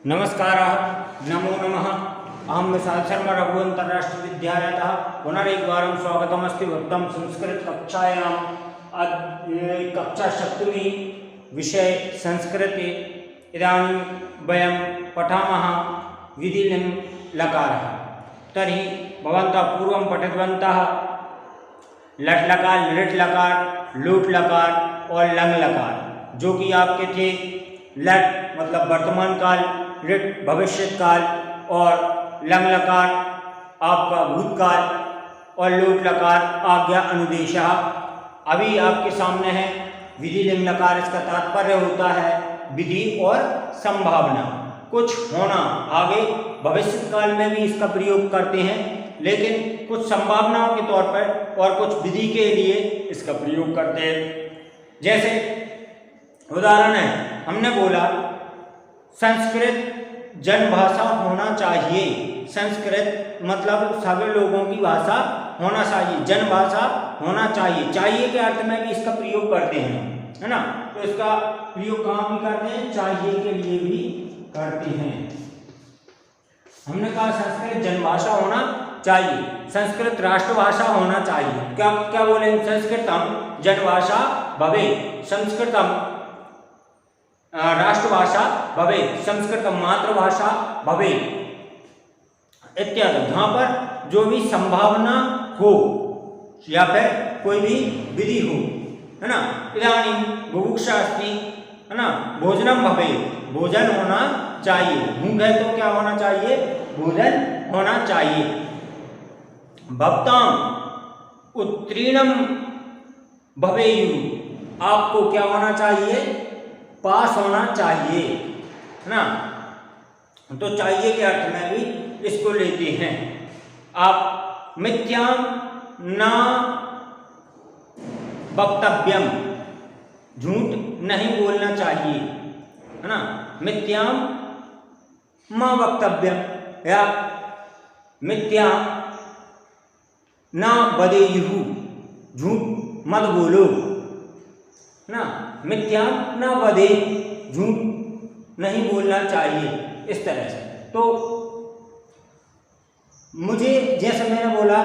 नमस्कारः नमो नमः। अहं विशाल शर्मा रघु अन्तर्राष्ट्रीयविद्यालयतः पुनरेकवारं स्वागतमस्ति भवतां संस्कृतकक्षायां। कक्षा सप्तमी विषय संस्कृते। इदानीं वयं पठामः विधिलिङ् लकारः। तर्हि भवन्तः पूर्वं पठितवन्तः लट् लकार, लिट् लकार, लूट् लकार और लङ् लकार, जो कि आपके थे लट् मतलब वर्तमान काल, लिट् भविष्य काल और लङ् लकार आपका भूतकाल और लूट् लकार आज्ञा अनुदेशः। अभी आपके सामने है विधिलिङ् लकार। इसका तात्पर्य होता है विधि और संभावना, कुछ होना। आगे भविष्य काल में भी इसका प्रयोग करते हैं, लेकिन कुछ संभावनाओं के तौर पर और कुछ विधि के लिए इसका प्रयोग करते हैं। जैसे उदाहरण है, हमने बोला संस्कृत जनभाषा होना चाहिए। संस्कृत मतलब सभी लोगों की भाषा होना चाहिए, जनभाषा होना चाहिए। चाहिए के अर्थ में भी इसका प्रयोग करते हैं, है ना। तो इसका प्रयोग कहाँ भी करते हैं? चाहिए के लिए भी करते हैं। हमने कहा संस्कृत जनभाषा होना चाहिए, संस्कृत राष्ट्रभाषा होना चाहिए। क्या क्या बोले? संस्कृतम जनभाषा भवेत्, संस्कृतम राष्ट्रभाषा भवेत्, संस्कृत मातृभाषा भवेत् इत्यादि। जहाँ पर जो भी संभावना हो या फिर कोई भी विधि हो, है ना। इदानीं बुभुक्षा अस्ति, है ना, भोजनम भवेत्, भोजन होना चाहिए। भूख है तो क्या होना चाहिए? भोजन होना चाहिए। भवताम उत्तीर्णम भवेयुः, आपको क्या होना चाहिए? पास होना चाहिए, है ना। तो चाहिए के अर्थ में भी इसको लेते हैं आप। मिथ्यां न वक्तव्यम, झूठ नहीं बोलना चाहिए, है ना। मिथ्यां म वक्तव्यम या मिथ्या न वदेयुः, झूठ मत बोलो, है ना। मिथ्या न वदे, झूठ नहीं बोलना चाहिए, इस तरह से। तो मुझे, जैसे मैंने बोला,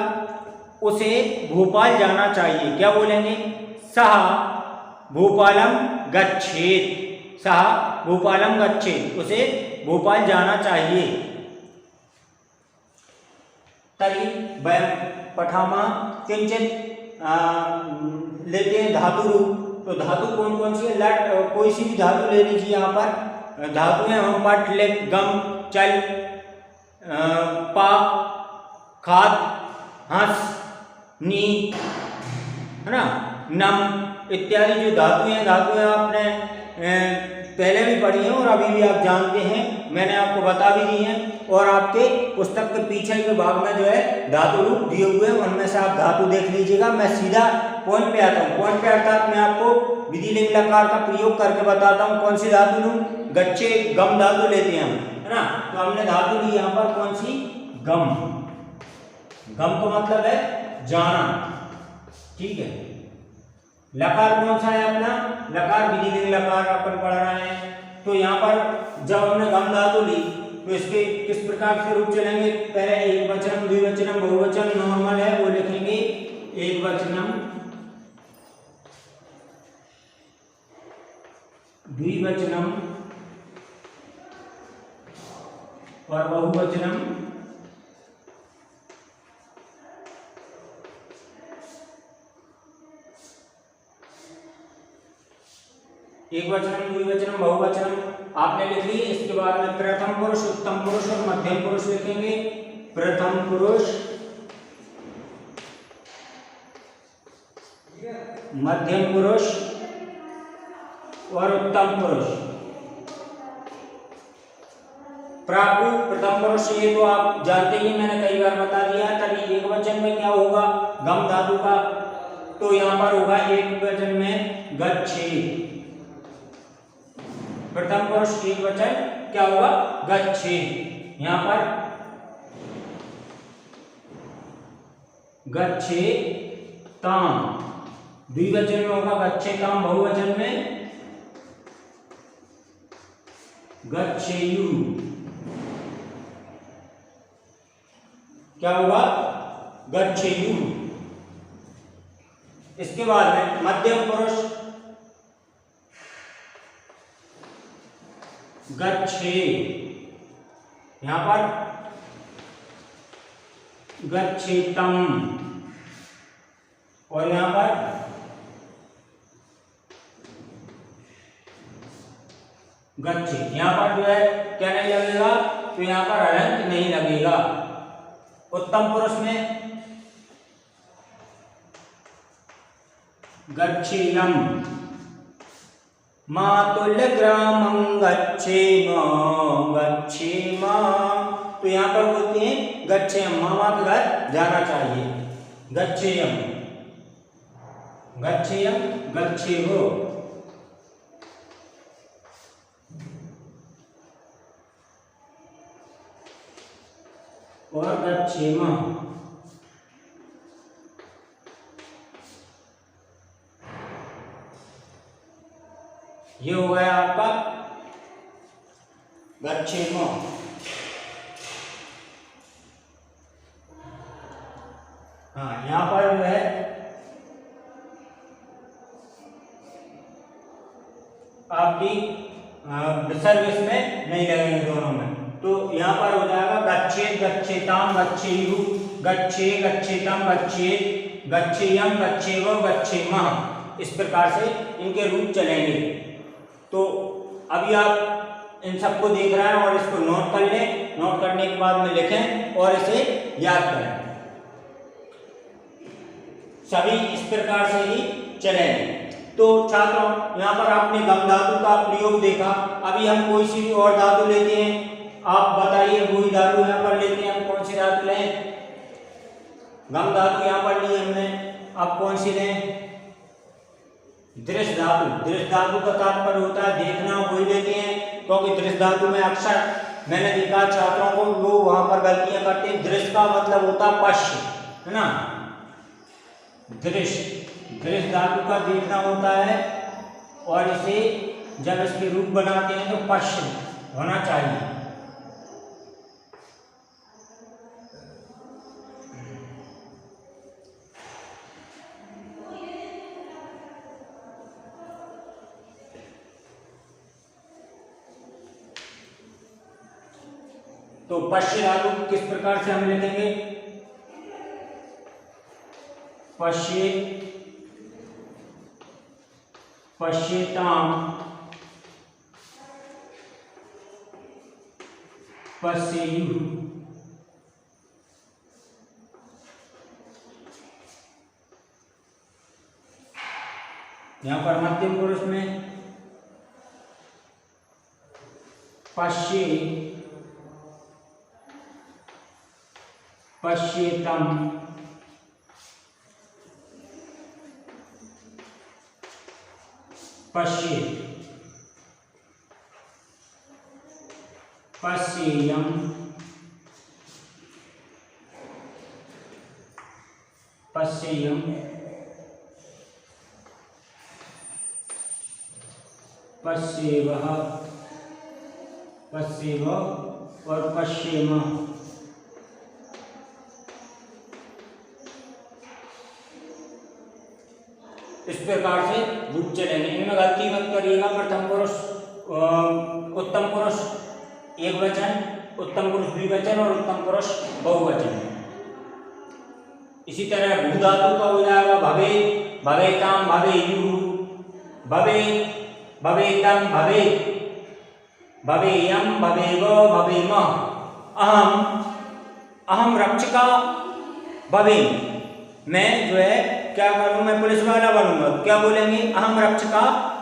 उसे भोपाल जाना चाहिए। क्या बोलेंगे? सः भोपालम गच्छेत्, सः भोपालम गच्छेत्, उसे भोपाल जाना चाहिए। तर्हि वयं पठामः किंचित लेते हैं धातु रूप। तो धातु कौन कौन सी है? लट, कोई सी भी धातु ले लीजिए। यहाँ पर धातु है हम पट, लिप, गम, चल, पा, खाद, हंस, नी, है ना, नम इत्यादि जो धातुएं आपने पहले भी पढ़ी हैं और अभी भी आप जानते हैं, मैंने आपको बता भी दी हैं। और आपके पुस्तक के पीछे के भाग में जो है धातु रूप दिए हुए हैं, उनमें से आप धातु देख लीजिएगा। मैं सीधा पॉइंट पे आता हूँ। पॉइंट पे अर्थात मैं आपको विधिलिङ् लकार का प्रयोग करके बताता हूँ। कौन सी धातु लूँ? गच्छे, गम धातु लेते हैं हम, है ना। तो हमने धातु ली यहाँ पर कौन सी? गम। गम को मतलब है जाना, ठीक है। लकार कौन सा है अपना? लकार विधिलिङ् लकार अपन पढ़ रहे हैं। तो यहाँ पर जब हमने गम धातु ली तो इसके किस प्रकार से रूप चलेंगे? पहले एक वचनम, द्विवचनम, बहुवचन नॉर्मल है वो लिखेंगे। एक वचनम, द्विवचनम और बहुवचनम। एक वचनम, द्विवचनम, बहुवचनम आपने लिख ली। इसके बाद में प्रथम पुरुष, उत्तम पुरुष और मध्यम पुरुष लिखेंगे। प्रथम पुरुष, मध्यम पुरुष और उत्तम पुरुष। प्राकृत प्रथम पुरुष, ये तो आप जानते ही, मैंने कई बार बता दिया। तभी एक वचन में क्या होगा? गम धातु का, तो यहाँ पर होगा एक वचन में गच्छेत्। प्रथम पुरुष एक वचन क्या होगा? गच्छेत्। यहाँ पर गच्छेताम, द्विवचन में होगा गच्छेताम, बहुवचन में गच्छेयु। क्या होगा? गच्छेयु। इसके बाद में मध्यम पुरुष गच्छे, यहां पर गच्छेतम, और यहां पर गच्छे। यहां पर जो है क्या नहीं लगेगा? तो यहां पर हलंत नहीं लगेगा। उत्तम पुरुष में गच्छेयम, मातुल्य ग्रामं गच्छेम, गच्छेम। तो यहां पर बोलते हैं गच्छेयम, मामा के घर जाना चाहिए। गच्छेयम, गच्छेयम, गच्छेवो। और गच्छेम। ये हो गया आपका गच्छेम। हाँ, यहां पर जो है आपकी विसर्ग इसमें नहीं लगेंगे दोनों में। तो यहां पर हो जाएगा गच्छेत, गच्छेताम, गच्छेयु, गच्छे, गच्छेतम, गच्छेत, गच्छेयम, गच्छेव, गच्छेमः। इस प्रकार से इनके रूप चलेंगे। तो अभी आप इन सबको देख रहे हैं और इसको नोट कर लें। नोट करने के बाद में लिखें और इसे याद करें। सभी इस प्रकार से ही चलेंगे। तो छात्रों, यहाँ पर आपने गम धातु का प्रयोग देखा। अभी हम कोई सी भी और धातु लेते हैं, आप बताइए। कोई धातु यहाँ पर लेते हैं, हम कौन सी धातु लें? गम धातु यहाँ पर ली हमने, अब कौन सी लें? दृश्य धातु। दृश्य धातु का तात्पर्य होता है देखना, वही लेते हैं। क्योंकि दृश्य धातु में अक्सर मैंने देखा छात्रों को लोग वहां पर गलतियां करते हैं। दृश्य का मतलब होता है पश्य, है ना? दृश्य, दृश्य धातु का देखना होता है, और इसे जब इसके रूप बनाते हैं तो पश्य होना चाहिए। तो पश्य धातु किस प्रकार से हम लिखेंगे? पश्ये, पश्येताम, पश्येयु। यहां पर मध्यम पुरुष में पश्ये, पश्येतम, पश्येत, पश्येयम, पश्येयम, पश्येवः, पश्येव और पश्येम। इस प्रकार से रूप चलेंगे। इनमें गलती मत करिएगा। प्रथम पुरुष, उत्तम पुरुष एक वचन, उत्तम पुरुष द्विवचन और उत्तम पुरुष बहुवचन। इसी तरह भू धातु का हो जाएगा भवे, भवेताम, भवेयु, भवे, भवेतम, भवे, भवेयम, भवेव, भवेम। अहम, अहम रक्षका भवे। मैं जो है क्या करूं? मैं पुलिस वाला बनूंगा। क्या बोलेंगे? अहम रक्षका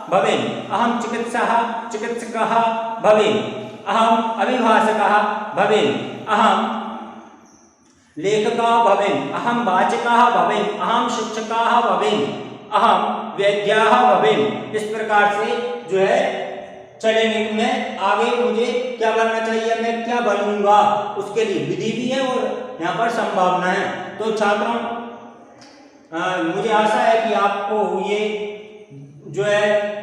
भवेम, अहम चिकित्सः, चिकित्सकः भवेम, अहम अभिभाषकः भवेम, अहम लेखकः भवेम, अहम वाचकः भवेम, अहम शिक्षकः भवेम, अहम वैद्यः भवेम। इस प्रकार से जो है चलेंगे। मैं आगे मुझे क्या बनना चाहिए, मैं क्या बनूंगा, उसके लिए विधि भी है और यहाँ पर संभावना है। तो छात्रों, मुझे आशा है कि आपको ये जो है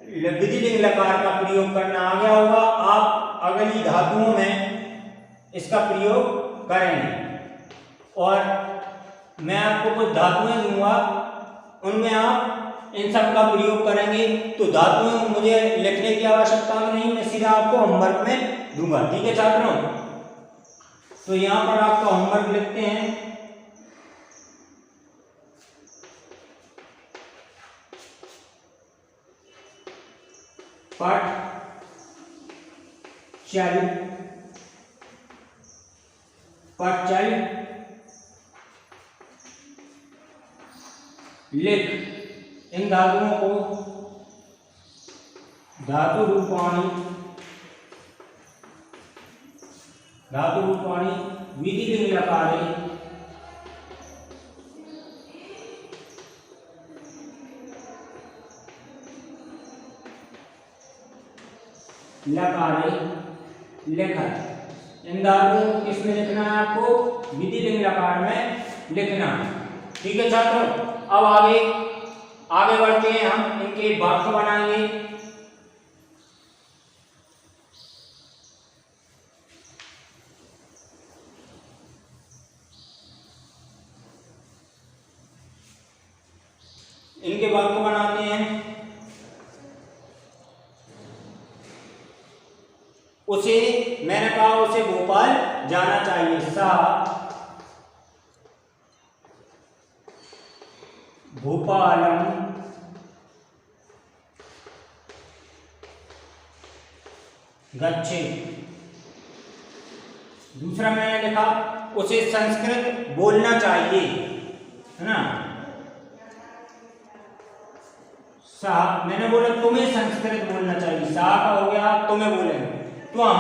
विधिलिंग लकार का प्रयोग करना आ गया होगा। आप अगली धातुओं में इसका प्रयोग करेंगे। और मैं आपको कुछ धातुएं दूंगा, उनमें आप इन सब का प्रयोग करेंगे। तो धातुएं मुझे लिखने की आवश्यकता नहीं, मैं सीधा आपको होमवर्क में दूंगा। ठीक है छात्रों, तो यहाँ पर आपका होमवर्क लिखते हैं। पाठ चल लिख इन धातुओं को धातु रूपाणी विधि लिंग लकारे लेखन। इन धातुओं को किसमें लिखना है आपको? विधि लिंग लकार में लिखना है। ठीक है छात्रों, अब आगे बढ़ते हैं, हम इनके वाक्य बनाएंगे। इनके वाक्य बनाते हैं। उसे, मैंने कहा उसे भोपाल जाना चाहिए। सा भोपालम गच्छेत्। दूसरा मैंने लिखा उसे संस्कृत बोलना चाहिए, है ना। सा, मैंने बोला तुम्हें संस्कृत बोलना चाहिए। सा का हो गया, तुम्हें बोलेंगे त्वं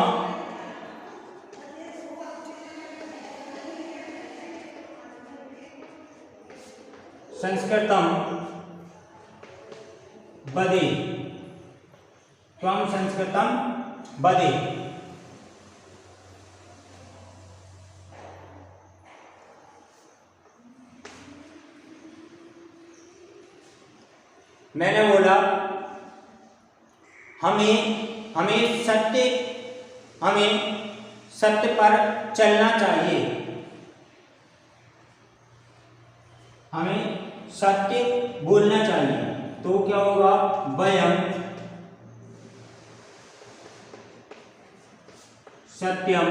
संस्कृतम वदे। त्वं संस्कृतम वदे। मैंने बोला हमें सत्य पर चलना चाहिए। हमें सत्य बोलना चाहिए। तो क्या होगा? वयम सत्यम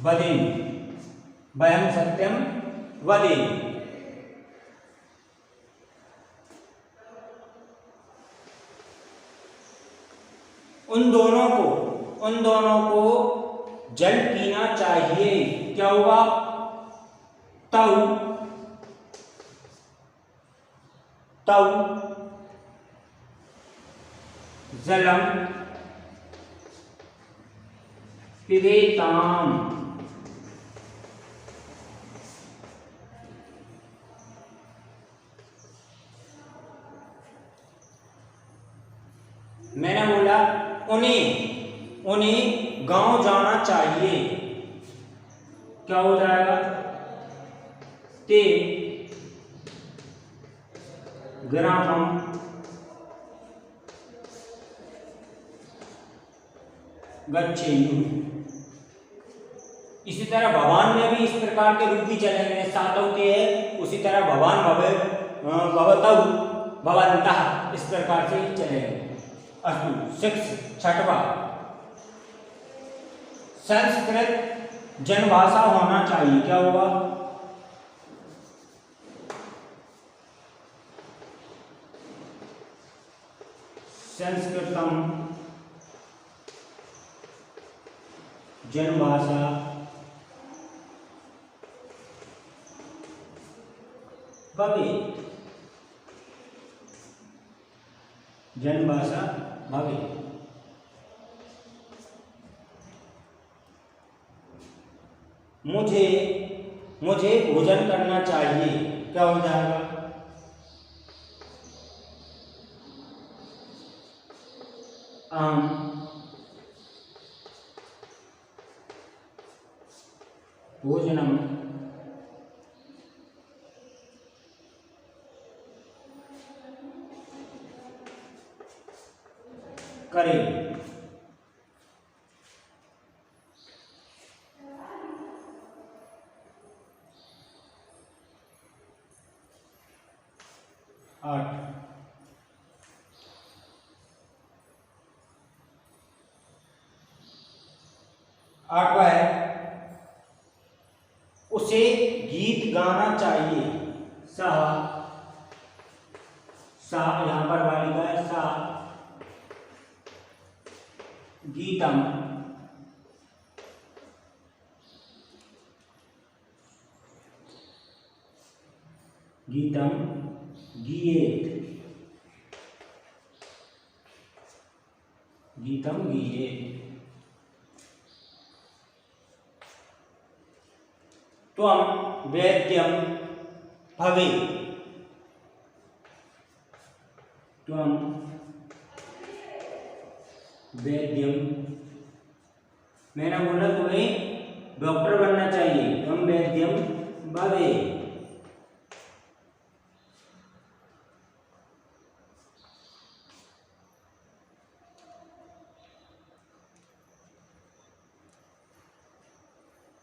वदेम। वयम सत्यम वदेम। उन दोनों को जल पीना चाहिए। क्या होगा? तौ जलम पिबेताम। मैंने बोला उन्हें गांव जाना चाहिए। क्या हो जाएगा? ते ग्रामम गच्छेयुः। इसी तरह भवान में भी इस प्रकार के रूप भी चलेंगे। सात होते हैं, उसी तरह भवान भवतौ भवन्तः, इस प्रकार से चलेंगे। अस्तु, 6वां संस्कृत जनभाषा होना चाहिए। क्या होगा? संस्कृतम जनभाषा भवेत्। जनभाषा भवेत्। मुझे भोजन करना चाहिए। क्या हो जाएगा? भोजनम करें। 8। आठवां है उसे गीत गाना चाहिए। सा यहां पर बालिका है, सा गीतम गीयेत, गीतम गीयेत। त्वं वेद्यं भवेत्, त्वं वेद्यम, मैंने बोला तुम्हें डॉक्टर बनना चाहिए, त्वं वेद्यम भवेत्।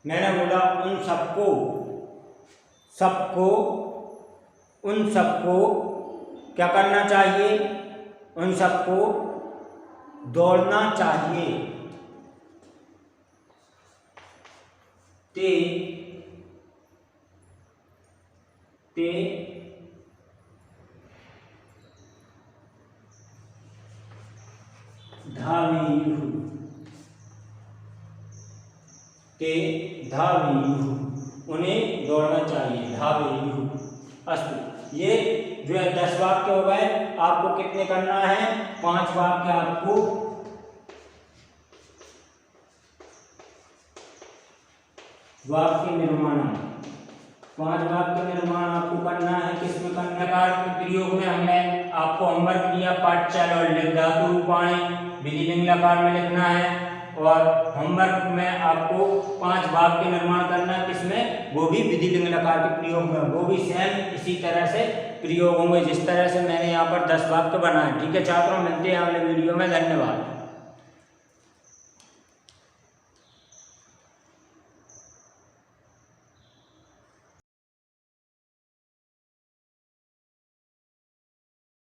मैंने बोला उन सबको क्या करना चाहिए, उन सबको दौड़ना चाहिए। ते धावेयुः, ते धावेयुः, उन्हें दौड़ना चाहिए, धावेयुः। अस्तु, ये जो है 10 वाक्य हो गए। आपको कितने करना है, 5 वाक्य आपको वाक्य निर्माण, 5 वाक्य निर्माण आपको करना है। किसमें करना है, प्रयोग में हमने आपको होमवर्क दिया पाठचाल और लिख धातु रूपाएं विधि लिंगलकार में लिखना है, और होमवर्क में आपको 5 वाक्य निर्माण करना है। किसमें, वो भी विधि लिंगलकार के प्रयोग में, वो भी सेम इसी तरह से प्रयोग होंगे जिस तरह से मैंने यहाँ पर 10 वाक्य बनाए। ठीक है छात्रों, मिलते हैं अगले वीडियो में। धन्यवाद।